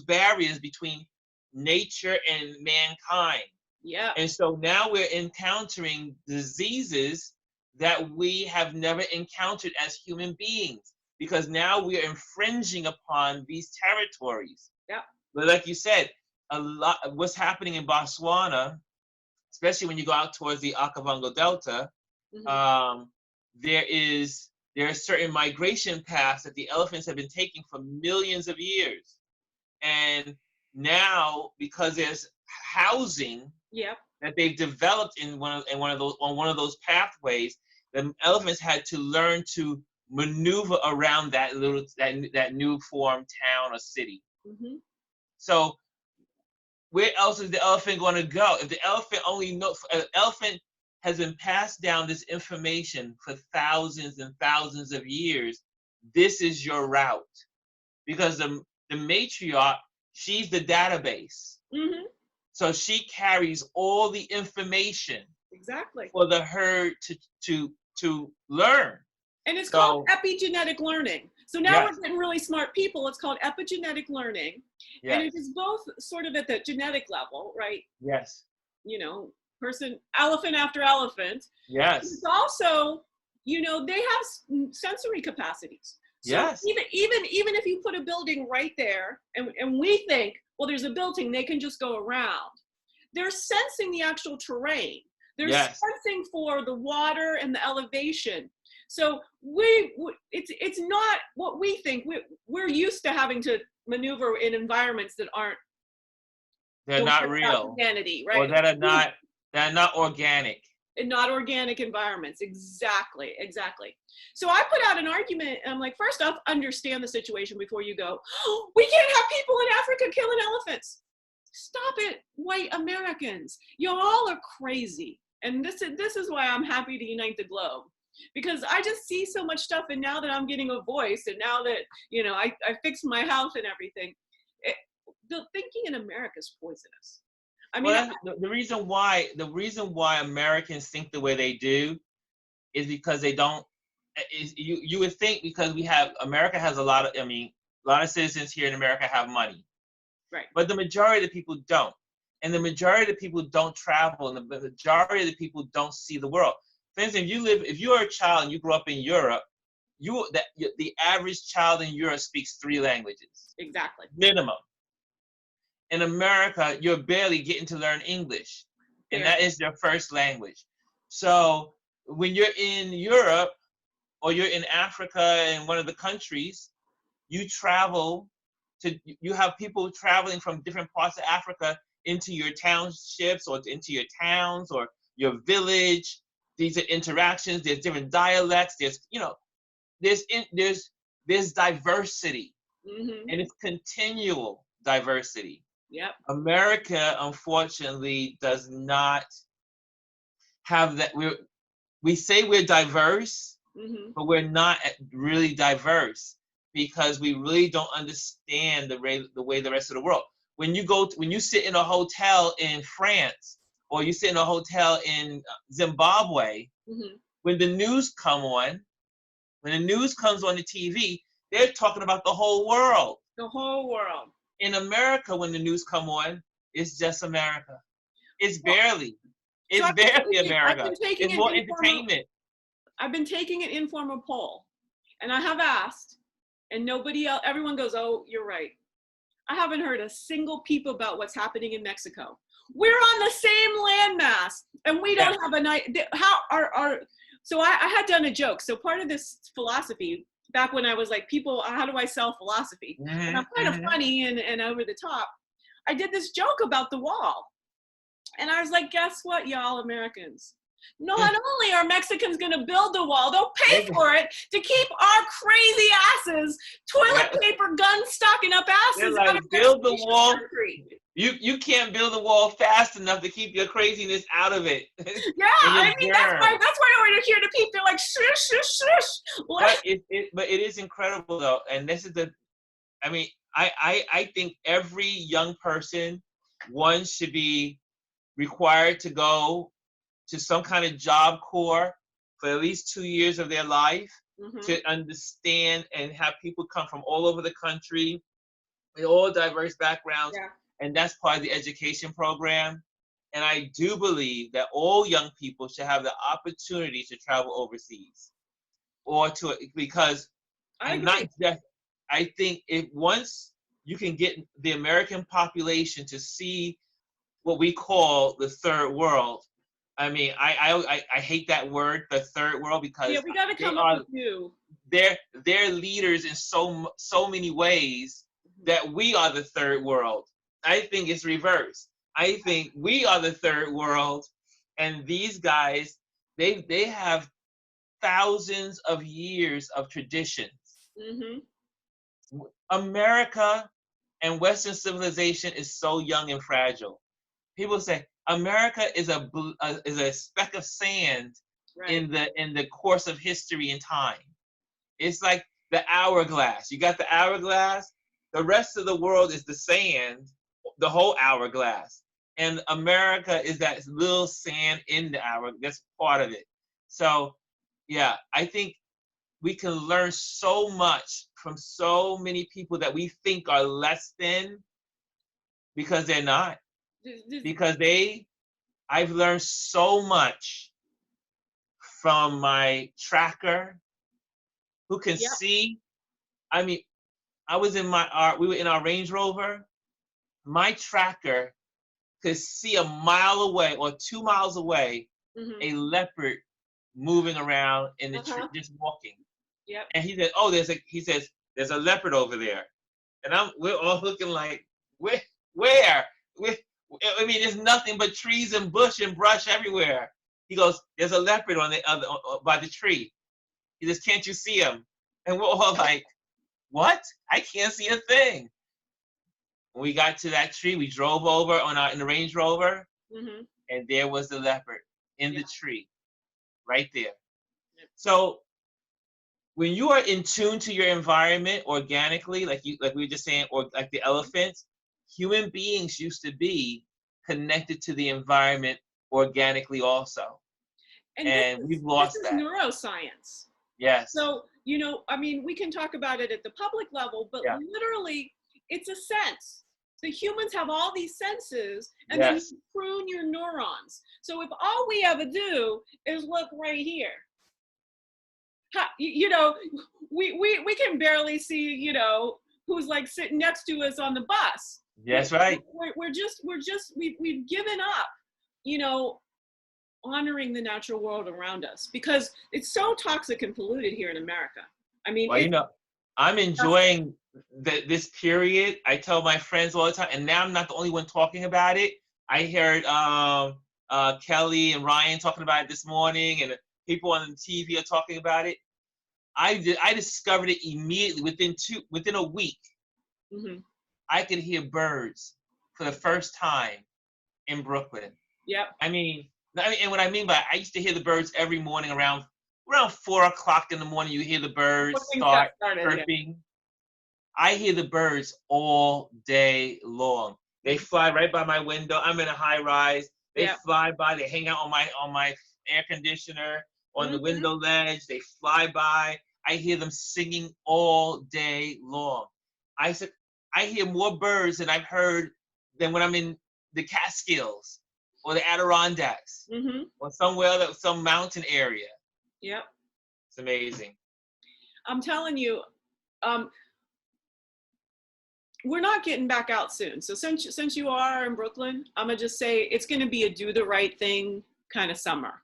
barriers between nature and mankind. Yeah. And so now we're encountering diseases that we have never encountered as human beings, because now we are infringing upon these territories. Yeah. But like you said, a lot what's happening in Botswana, especially when you go out towards the Okavango Delta, Mm-hmm. There are certain migration paths that the elephants have been taking for millions of years. And now, because there's housing Yep. that they've developed on one of those pathways, the elephants had to learn to maneuver around that new formed town or city. Mm-hmm. So where else is the elephant going to go? If the elephant elephant has been passed down this information for thousands and thousands of years, this is your route. Because the matriarch, she's the database. Mm-hmm. So she carries all the information Exactly. for the herd to learn. And it's called epigenetic learning. So now Yes. we're getting really smart people. It's called epigenetic learning. Yes. And it is both sort of at the genetic level, right? Yes. Elephant after elephant. Yes. It's also, they have sensory capacities. So yes. even if you put a building right there and we think, well, there's a building, they can just go around. They're sensing the actual terrain. They're sensing for the water and the elevation. So it's not what we think. We're used to having to maneuver in environments that aren't. They're not real. Humanity, right? Or that are not organic. In not organic environments. Exactly. So I put out an argument. I'm like, first off, understand the situation before you go, oh, we can't have people in Africa killing elephants. Stop it, white Americans. You all are crazy. And this is why I'm happy to unite the globe. Because I just see so much stuff, and now that I'm getting a voice, and now that, I fixed my house and everything, the thinking in America is poisonous. I mean, the reason why Americans think the way they do is because they don't. You would think, because America has a lot of citizens here in America have money, right? But the majority of the people don't, and the majority of the people don't travel, and the majority of the people don't see the world. For instance, if you're a child and you grew up in Europe, the average child in Europe speaks 3 languages. Exactly. Minimum. In America, you're barely getting to learn English, and that is their first language. So when you're in Europe or you're in Africa in one of the countries, you have people traveling from different parts of Africa into your townships or into your towns or your village. These are interactions. There's different dialects. There's diversity, mm-hmm. and it's continual diversity. Yep. America, unfortunately, does not have that. We say we're diverse, mm-hmm. but we're not really diverse because we really don't understand the way the rest of the world. When you sit in a hotel in France, or you sit in a hotel in Zimbabwe, mm-hmm. when the news comes on the TV, they're talking about the whole world. The whole world. In America, when the news come on, it's just America. It's barely America. It's more entertainment. I've been taking an informal poll, and I have asked, and nobody else, everyone goes, oh, you're right. I haven't heard a single peep about what's happening in Mexico. We're on the same landmass, and we don't have a night. So I had done a joke. So part of this philosophy, back when I was like, how do I sell philosophy? Mm-hmm. And I'm kind of funny and over the top. I did this joke about the wall. And I was like, guess what, y'all Americans? Not only are Mexicans going to build the wall, they'll pay for it to keep our crazy asses, toilet paper, gun stocking up asses like, out of build the wall. country. You can't build the wall fast enough to keep your craziness out of it. Yeah, I mean, that's why we're here to peep. They're like, shush, shush, shush. But it is incredible though, and this is I mean, I think every young person, one, should be required to go to some kind of job corps for at least 2 years of their life to understand and have people come from all over the country with all diverse backgrounds. Yeah. And that's part of the education program. And I do believe that all young people should have the opportunity to travel overseas because not just, I think once you can get the American population to see what we call the third world. I mean, I hate that word, the third world, because we got to come up with you. They're leaders in so many ways that we are the third world. I think it's reversed. I think we are the third world, and these guys, they have thousands of years of traditions. America and Western civilization is so young and fragile. People say America is a speck of sand in the course of history and time. It's like the hourglass. You got the hourglass. The rest of the world is the sand, the whole hourglass. And America is that little sand in the hourglass. That's part of it. So, yeah, I think we can learn so much from so many people that we think are less than, because they're not. Because I've learned so much from my tracker, who can see. I mean, we were in our Range Rover. My tracker could see a mile away or 2 miles away a leopard moving around in the tree, just walking. Yep. And he said, he says, there's a leopard over there. And we're all looking like, where? I mean, there's nothing but trees and bush and brush everywhere. He goes, there's a leopard on the other by the tree. He says, can't you see him? And we're all like, what? I can't see a thing. When we got to that tree, we drove over in the Range Rover, and there was the leopard in the tree, right there. Yep. So when you are in tune to your environment organically, like we were just saying, or like the elephants, human beings used to be connected to the environment organically also. And we've lost that. This is neuroscience. Yes. So, I mean, we can talk about it at the public level, but literally it's a sense. The humans have all these senses, and then you prune your neurons. So if all we ever do is look right here, we can barely see, who's like sitting next to us on the bus. That's right. We've given up, honoring the natural world around us, because it's so toxic and polluted here in America. I mean, well, I'm enjoying this period. I tell my friends all the time, and now I'm not the only one talking about it. I heard Kelly and Ryan talking about it this morning, and people on the TV are talking about it. I discovered it immediately within a week. I could hear birds for the first time in Brooklyn. Yep. I mean, and what I mean by I used to hear the birds every morning around 4:00 in the morning. You hear the birds start chirping. Yeah. I hear the birds all day long. They fly right by my window. I'm in a high rise. They fly by. They hang out on my air conditioner on the window ledge. They fly by. I hear them singing all day long. I said, I hear more birds than I've heard than when I'm in the Catskills or the Adirondacks or somewhere, some mountain area. Yep. It's amazing. I'm telling you, we're not getting back out soon. So since you are in Brooklyn, I'm gonna just say it's gonna be a do the right thing kind of summer.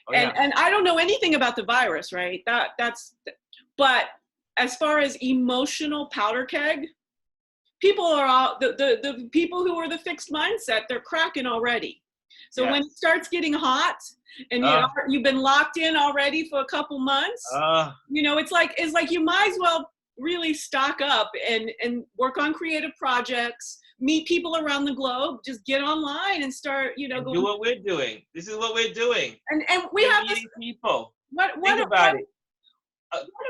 Oh, and I don't know anything about the virus, right? But as far as emotional powder keg, people are all the people who are the fixed mindset, they're cracking already. So when it Yes. starts getting hot and you've been locked in already for a couple months, you know, it's like you might as well really stock up and work on creative projects, meet people around the globe, just get online and start, you know, and going. do what we're doing. This is what we're doing. And we We're have this, meeting people. what Think about it.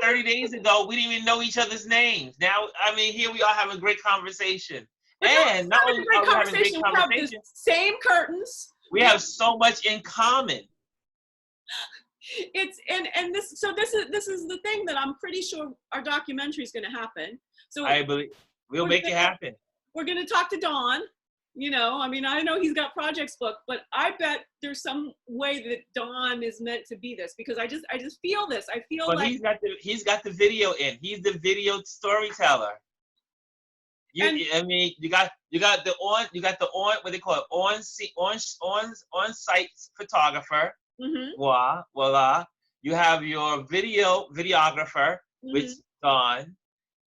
30 days ago, we didn't even know each other's names. Now, I mean, here we are having a great conversation. And not only are we having great we have the conversation, same curtains. we have so much in common. It's and this, so this is the thing that I'm pretty sure our documentary is going to happen. So I believe we'll make it happen. We're going to talk to Don. You know, I mean, I know he's got projects booked, but I bet there's some way that Don is meant to be this, because I just feel this. I feel But like he's got the video in. He's the video storyteller. I mean, you got the what they call it, on-site photographer. Mm-hmm. Voila. You have your videographer, Mm-hmm. which Don.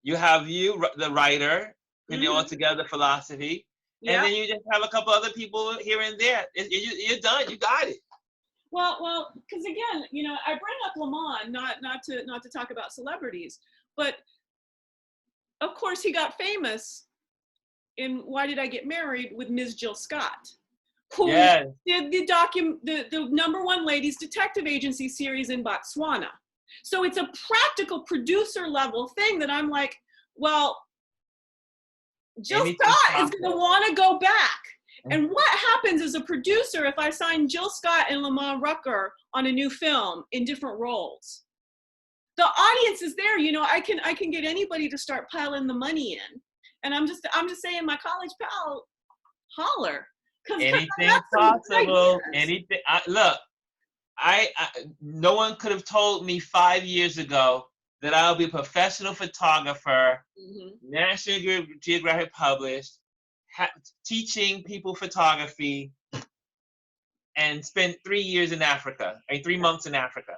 You have the writer, putting all together philosophy. Yeah. And then you just have a couple other people here and there. You're done. You got it. Well, because again, you know, I bring up Lamont not to talk about celebrities, but of course he got famous in Why Did I Get Married with Ms. Jill Scott, who Yes. did the #1 ladies detective agency series in Botswana. So it's a practical producer level thing that I'm like, well, Jill Scott is going to want to go back. And what happens as a producer if I sign Jill Scott and Lamont Rucker on a new film in different roles? The audience is there, you know. I can get anybody to start piling the money in, and I'm just saying, my college pal, holler. Anything possible. Anything. Look, I no one could have told me 5 years ago that I'll be a professional photographer, National Geographic published, teaching people photography, and spent 3 years in Africa, 3 months in Africa.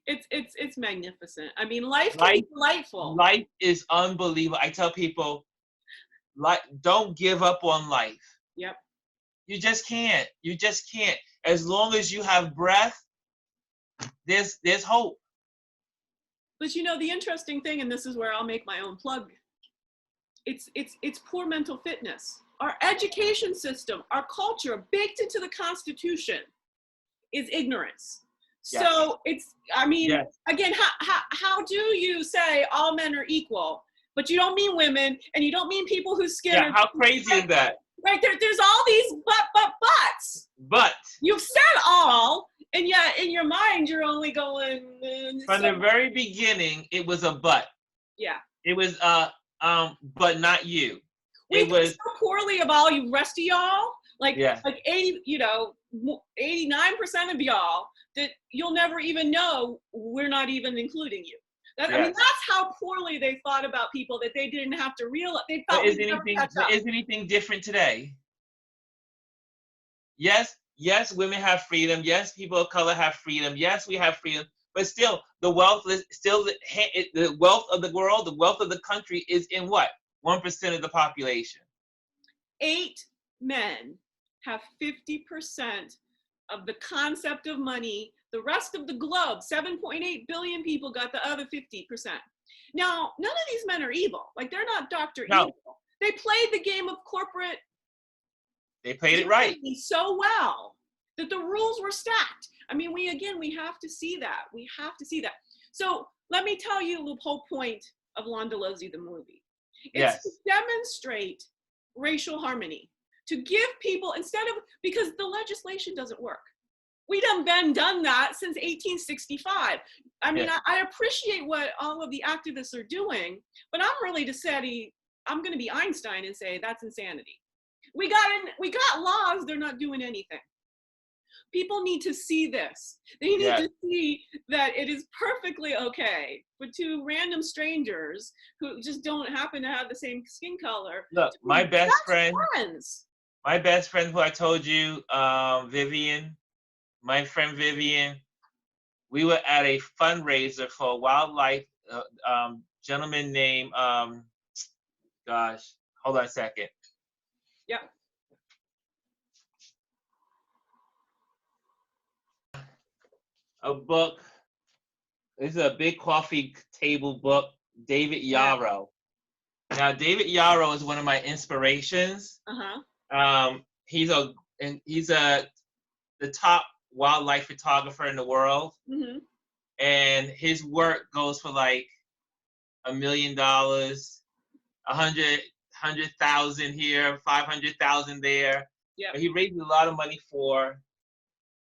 It's magnificent. I mean, life can be delightful. Life is unbelievable. I tell people, don't give up on life. Yep. You just can't. You just can't. As long as you have breath, there's hope. But you know, the interesting thing, and this is where I'll make my own plug, it's poor mental fitness. Our education system, our culture, baked into the Constitution, is ignorance. Yes. So I mean, yes. Again, how do you say all men are equal, but you don't mean women, and you don't mean people whose skin are— how crazy is that? Right, there's all these buts. But you've said all, and yet in your mind you're only going. From the very beginning, it was a but. Yeah. It was but not you. It was so poorly of all you rest of y'all. Like 80, 89% of y'all that you'll never even know we're not even including you. I mean, that's how poorly they thought about people, that they didn't have to realize. They felt is anything different today? Yes, women have freedom. Yes, people of color have freedom. Yes, we have freedom. But still, the wealth is still the wealth of the world. The wealth of the country is in what? 1% of the population. 8 men have 50% of the concept of money. The rest of the globe, 7.8 billion people, got the other 50%. Now, none of these men are evil. Like, they're not Dr. Evil. They played the game of corporate. They played it right so well that the rules were stacked. I mean, we have to see that. We have to see that. So let me tell you the whole point of Londolozi, the movie. It's to demonstrate racial harmony, to give people, because the legislation doesn't work. We done done that since 1865. I mean, I appreciate what all of the activists are doing, but I'm really I'm going to be Einstein and say that's insanity. We got laws, they're not doing anything. People need to see this. They need to see that it is perfectly okay for 2 random strangers who just don't happen to have the same skin color. Look, my best friend who I told you, Vivian, my friend Vivian, we were at a fundraiser for a wildlife gentleman named, hold on a second. Yep. A book. This is a big coffee table book, David Yeah. Yarrow. Now, David Yarrow is one of my inspirations. Uh-huh. He's the top wildlife photographer in the world, Mm-hmm. and his work goes for like $1 million, 100,000 here, 500,000 there. Yep. But he raises a lot of money for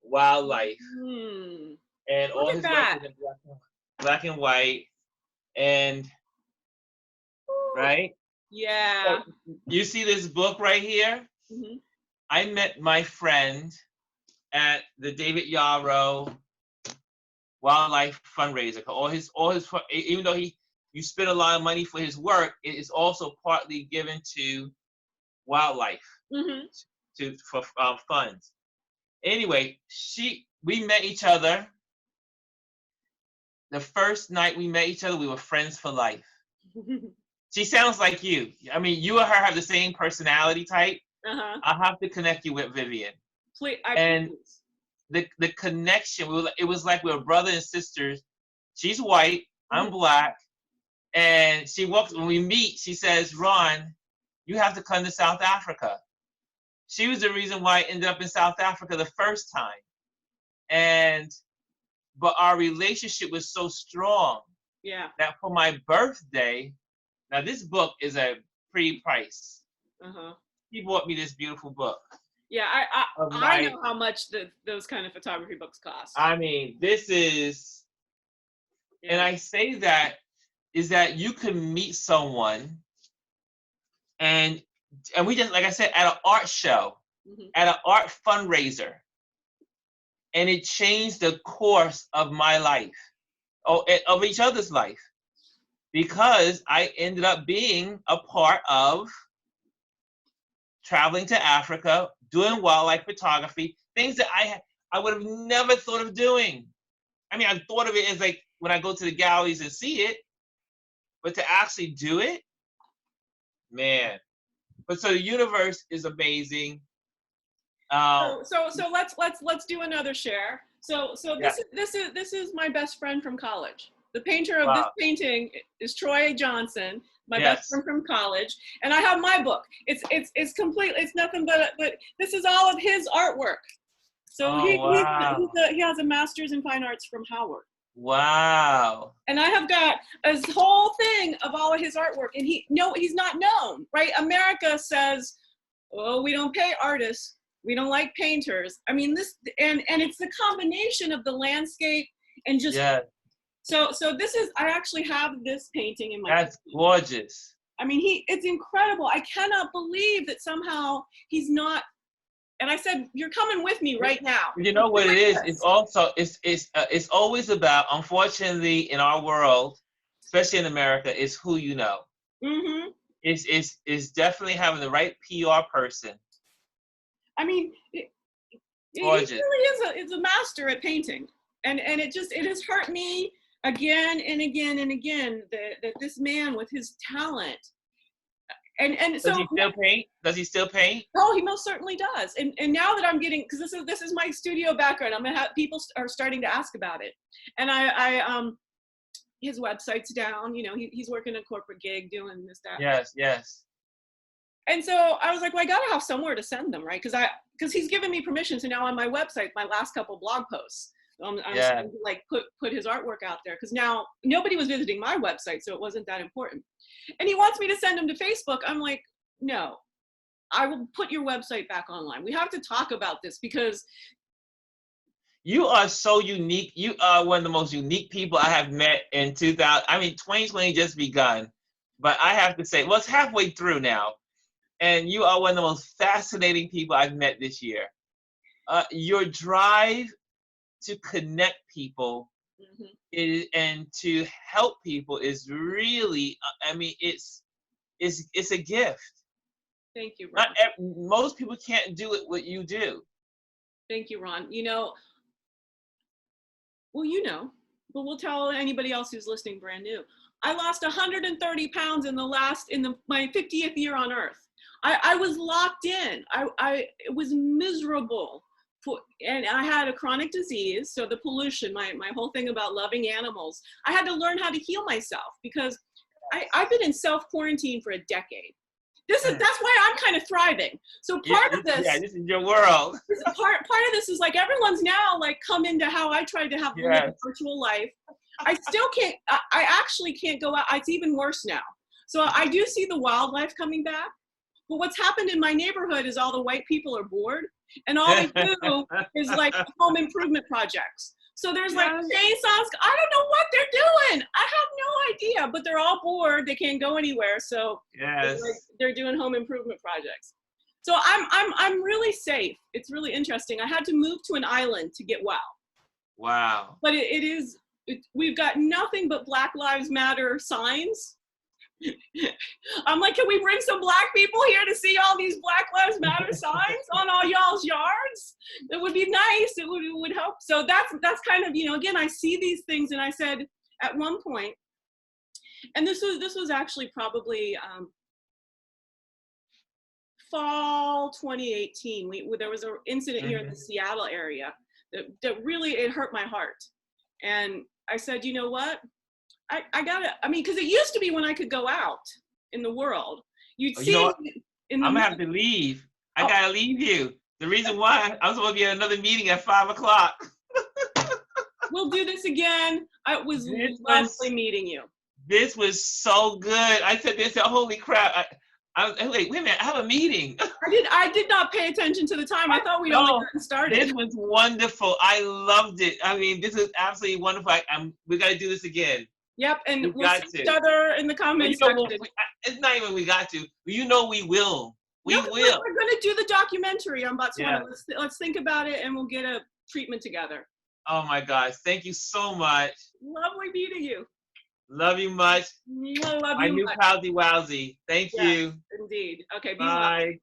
wildlife, Hmm. and all Look at his that. work is in black and white, and right. Yeah. So, you see this book right here? Mm-hmm. I met my friend at the David Yarrow Wildlife Fundraiser. Even though you spend a lot of money for his work, it is also partly given to wildlife, Mm-hmm. for funds. Anyway, we met each other. The first night we met each other, we were friends for life. She sounds like you. I mean, you and her have the same personality type. Uh-huh. I'll have to connect you with Vivian. Please. The connection, it was like we were brother and sisters. She's white, I'm black, and when we meet, she says, Ron, you have to come to South Africa. She was the reason why I ended up in South Africa the first time. But our relationship was so strong that for my birthday, now this book is a pre-price. Uh-huh. He bought me this beautiful book. Yeah, I know how much those kind of photography books cost. I mean, this is, and I say that is that you can meet someone, and we just, like I said, at an art show, at an art fundraiser, and it changed the course of my life, of each other's life, because I ended up being a part of traveling to Africa, doing wildlife photography, things that I would have never thought of doing. I mean, I thought of it as like when I go to the galleries and see it, but to actually do it, man. But so the universe is amazing. So let's do another share. So this is my best friend from college. The painter of this painting is Troy Johnson, my best friend from college, and I have my book. It's complete. It's nothing but this is all of his artwork. So he has a master's in fine arts from Howard. Wow. And I have got a whole thing of all of his artwork, and he's not known, right? America says, oh, we don't pay artists. We don't like painters. I mean, and it's the combination of the landscape and just, so this is, I actually have this painting in my. That's gorgeous. I mean, it's incredible. I cannot believe that somehow he's not, and I said, you're coming with me right now. You know what it is? It's also, it's always about, unfortunately, in our world, especially in America, is who you know. Mm-hmm. It's definitely having the right PR person. I mean, he really is a master at painting, and it has hurt me again and again and again that this man with his talent, and so. Does he still paint? Does he still paint? Oh, he most certainly does. And now that I'm getting, because this is my studio background, I'm gonna have people are starting to ask about it, and I his website's down. You know, he's working a corporate gig doing this, that. Yes. And so I was like, well, I gotta have somewhere to send them, right? Because he's given me permission to now on my website, my last couple blog posts, I'm starting to like put his artwork out there, because now nobody was visiting my website, so it wasn't that important. And he wants me to send them to Facebook. I'm like, no, I will put your website back online. We have to talk about this, because you are so unique. You are one of the most unique people I have met in 2000. I mean, 2020 just begun, but I have to say, well, it's halfway through now. And you are one of the most fascinating people I've met this year. Your drive to connect people and to help people is really, I mean, it's a gift. Thank you, Ron. Most people can't do it what you do. Thank you, Ron. You know, well, but we'll tell anybody else who's listening brand new. I lost 130 pounds in my 50th year on Earth. I was locked in. It was miserable. And I had a chronic disease, so the pollution, my whole thing about loving animals, I had to learn how to heal myself because I've been in self-quarantine for a decade. That's why I'm kind of thriving. So part of this, this is your world. part of this is like everyone's now like come into how I tried to have a virtual life. I still can't. I actually can't go out. It's even worse now. So I do see the wildlife coming back. But what's happened in my neighborhood is all the white people are bored, and all they do is like home improvement projects. So there's like chainsaws. I don't know what they're doing. I have no idea, but they're all bored. They can't go anywhere. So they're doing home improvement projects. So I'm really safe. It's really interesting. I had to move to an island to get well. Wow. But we've got nothing but Black Lives Matter signs. I'm like, can we bring some Black people here to see all these Black Lives Matter signs on all y'all's yards? It would be nice. It would help. So that's kind of, again, I see these things, and I said at one point, and this was actually probably fall 2018. There was an incident here in the Seattle area that really, it hurt my heart. And I said, you know what? I gotta, because it used to be when I could go out in the world, you'd see. I'm gonna have to leave. I gotta leave you. The reason why, I'm supposed to be at another meeting at 5 o'clock. We'll do this again. It was lovely meeting you. This was so good. I said, holy crap. Wait a minute, I have a meeting. I did not pay attention to the time. I thought we'd only gotten started. This was wonderful. I loved it. This is absolutely wonderful. We got to do this again. Yep, and we'll see each other in the comments section. It's not even we got to. We will. We will. We're going to do the documentary on Botswana. Yeah. Let's think about it, and we'll get a treatment together. Oh my gosh! Thank you so much. Lovely meeting you. Love you much. Love you my new much. Palsy Wowsy. Thank you. Indeed. Okay. Be bye.